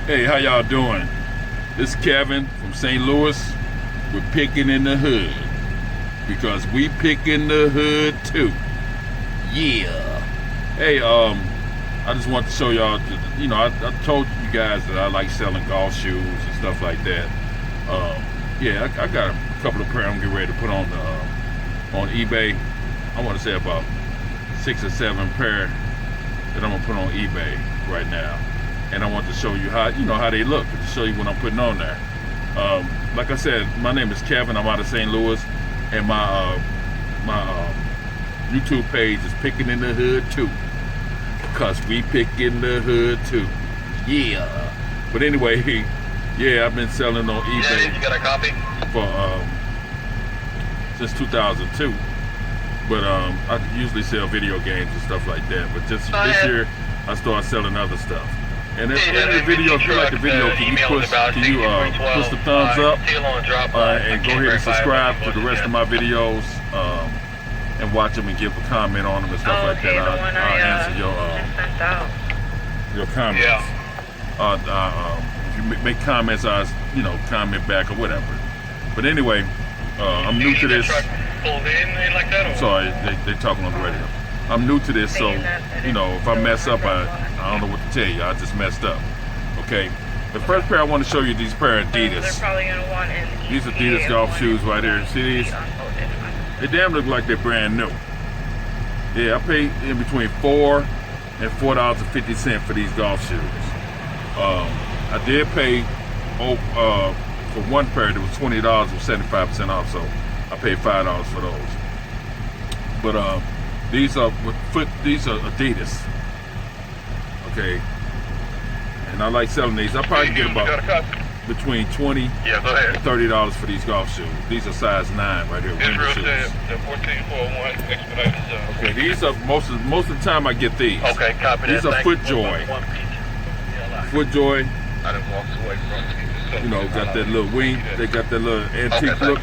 Hey, how y'all doing? This is Kevin from St. Louis with Pickin in the Hood, because we pick in the hood too. Yeah. Hey, I just want to show y'all, I told you guys that I like selling golf shoes and stuff like that. Yeah, I got a couple of pairs I'm getting ready to put on eBay. I want to say about 6 or 7 pair that I'm gonna put on eBay right now, and I want to show you how they look, to show you what I'm putting on there. Like I said, my name is Kevin. I'm out of St. Louis, and my YouTube page is Pickin in the Hood too, because we pick in the hood too. Yeah. But anyway, yeah, I've been selling on eBay. Yeah, you got a copy? For since 2002. But I usually sell video games and stuff like that. But just this year, I started selling other stuff. And if the video, if you like the video, can you push the thumbs up and go ahead and subscribe to the rest of my videos and watch them and give a comment on them and stuff like that. I'll answer your comments. Yeah. If you make comments, I'll comment back or whatever. But anyway, I'm new to this. I'm sorry, they talking on the radio. I'm new to this, so if I mess up, I don't know what to tell you. I just messed up. Okay. The first pair I want to show you, these pair of Adidas. They're probably gonna want these Adidas golf shoes right here. See these? They damn look like they're brand new. Yeah, I paid in between $4 and $4.50 for these golf shoes. I did pay for one pair that was $20, was 75% off, so I paid $5 for those. But these are Adidas. Okay. And I like selling these. I probably get about between $20 and $30 for these golf shoes. These are size 9 right here. Winter shoes. Okay, these are most of the time I get these. Okay, copy that. These are FootJoy. FootJoy. I done walked away from Got that little wing. They got that little antique look.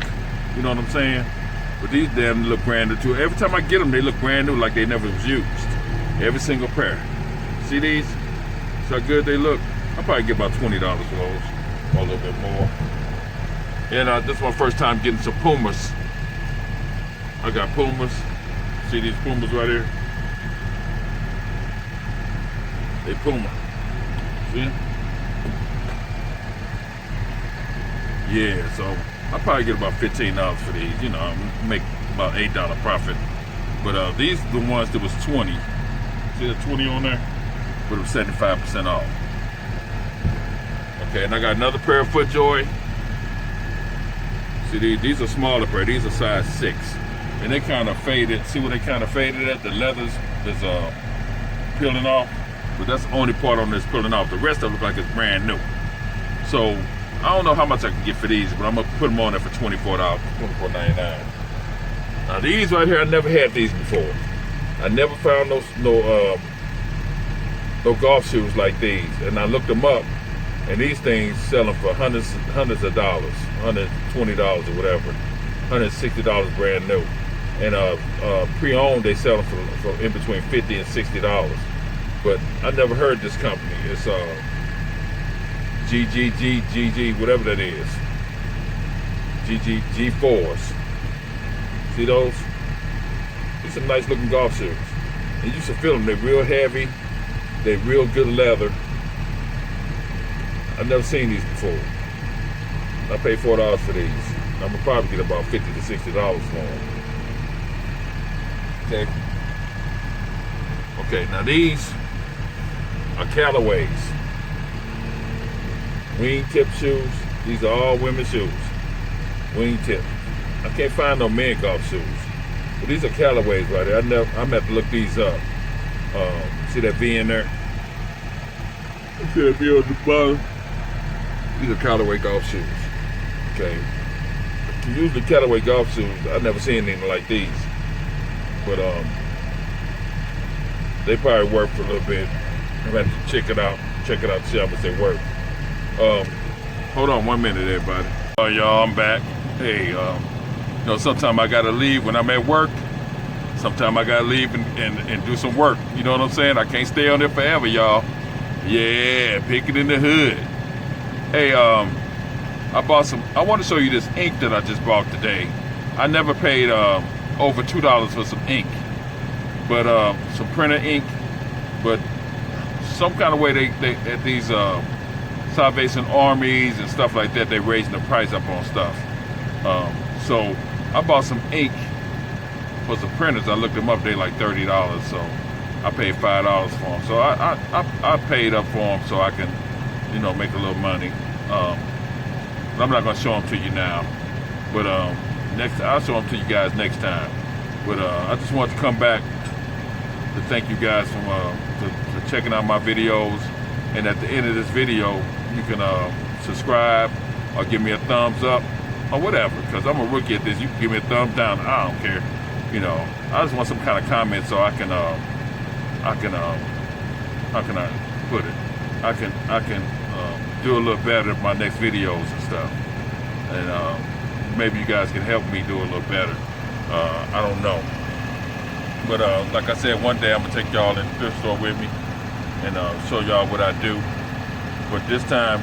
You know what I'm saying? But these damn look brand new too. Every time I get them, they look brand new, like they never was used. Every single pair. See these? See how good they look? I'll probably get about $20 for those, or a little bit more. And this is my first time getting some Pumas. I got Pumas. See these Pumas right here? They Puma. See? Yeah, so I'll probably get about $15 for these. Make about $8 profit. But these are the ones that was 20. See the 20 on there? But it was 75% off. Okay, and I got another pair of FootJoy. See, these are smaller pair. These are size 6. And they kind of faded. See where they kind of faded at? The leathers is peeling off. But that's the only part on this peeling off. The rest of it look like it's brand new. So I don't know how much I can get for these, but I'm gonna put them on there for $24, $24.99. Now these right here, I never had these before. I never found no golf shoes like these, and I looked them up, and these things selling for hundreds of dollars, $120 or whatever, $160 brand new, and pre-owned they sell them for in between $50 and $60. But I never heard this company. It's GG, whatever that is. G4s. See those? These are nice looking golf shoes. And you should feel them. They're real heavy. They're real good leather. I've never seen these before. I paid $4 for these. I'm gonna probably get about $50 to $60 for them. Okay. Okay, now these are Callaways. Wingtip shoes. These are all women's shoes. Wingtip. I can't find no men golf shoes. But these are Callaways right there. I'm gonna have to look these up. See that V in there? See that V on the bottom? These are Callaway golf shoes. Okay. Usually Callaway golf shoes, I've never seen anything like these. But they probably work for a little bit. I'm gonna have to check it out, see how much they work. Hold on 1 minute, everybody. Y'all, I'm back. Hey, sometimes I gotta leave when I'm at work. Sometimes I gotta leave and do some work. You know what I'm saying? I can't stay on there forever, y'all. Yeah, Pickin in the Hood. Hey, I bought some. I want to show you this ink that I just bought today. I never paid over $2 for some ink, but some printer ink. But some kind of way they at these Salvation Armies and stuff like that, they raising the price up on stuff. So I bought some ink for some printers. I looked them up. They like $30, so I paid $5 for them. So I paid up for them so I can, you know, make a little money. But I'm not gonna show them to you now. But I'll show them to you guys next time. But I just want to come back to thank you guys for checking out my videos. And at the end of this video, you can subscribe or give me a thumbs up or whatever. Because I'm a rookie at this. You can give me a thumbs down. I don't care. You know, I just want some kind of comment so I can how can I put it? I can do a little better in my next videos and stuff. And maybe you guys can help me do a little better. I don't know. But like I said, one day I'm gonna take y'all in the thrift store with me and show y'all what I do. But this time,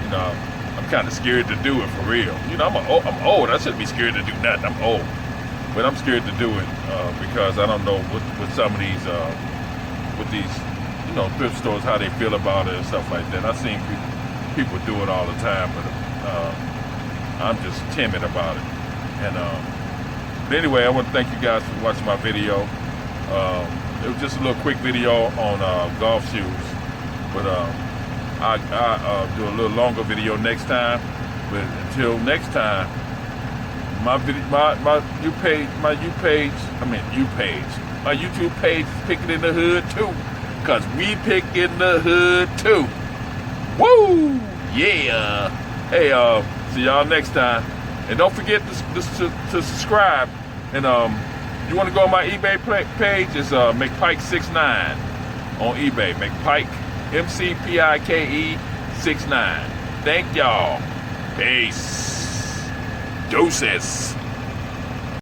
you know, I'm kind of scared to do it for real. You know, I'm old. I shouldn't be scared to do nothing. I'm old, but I'm scared to do it because I don't know what some of these with these, you know, thrift stores, how they feel about it and stuff like that. I've seen people do it all the time, but I'm just timid about it. And but anyway, I want to thank you guys for watching my video. It was just a little quick video on golf shoes, but I'll do a little longer video next time. But until next time, my YouTube page is Pickin in the Hood too, cause we pick in the hood too. Woo! Yeah. Hey, see y'all next time, and don't forget to subscribe. And you want to go on my eBay page? It's McPike69 on eBay. McPike, MCPIKE 69. Thank y'all. Peace. Deuces.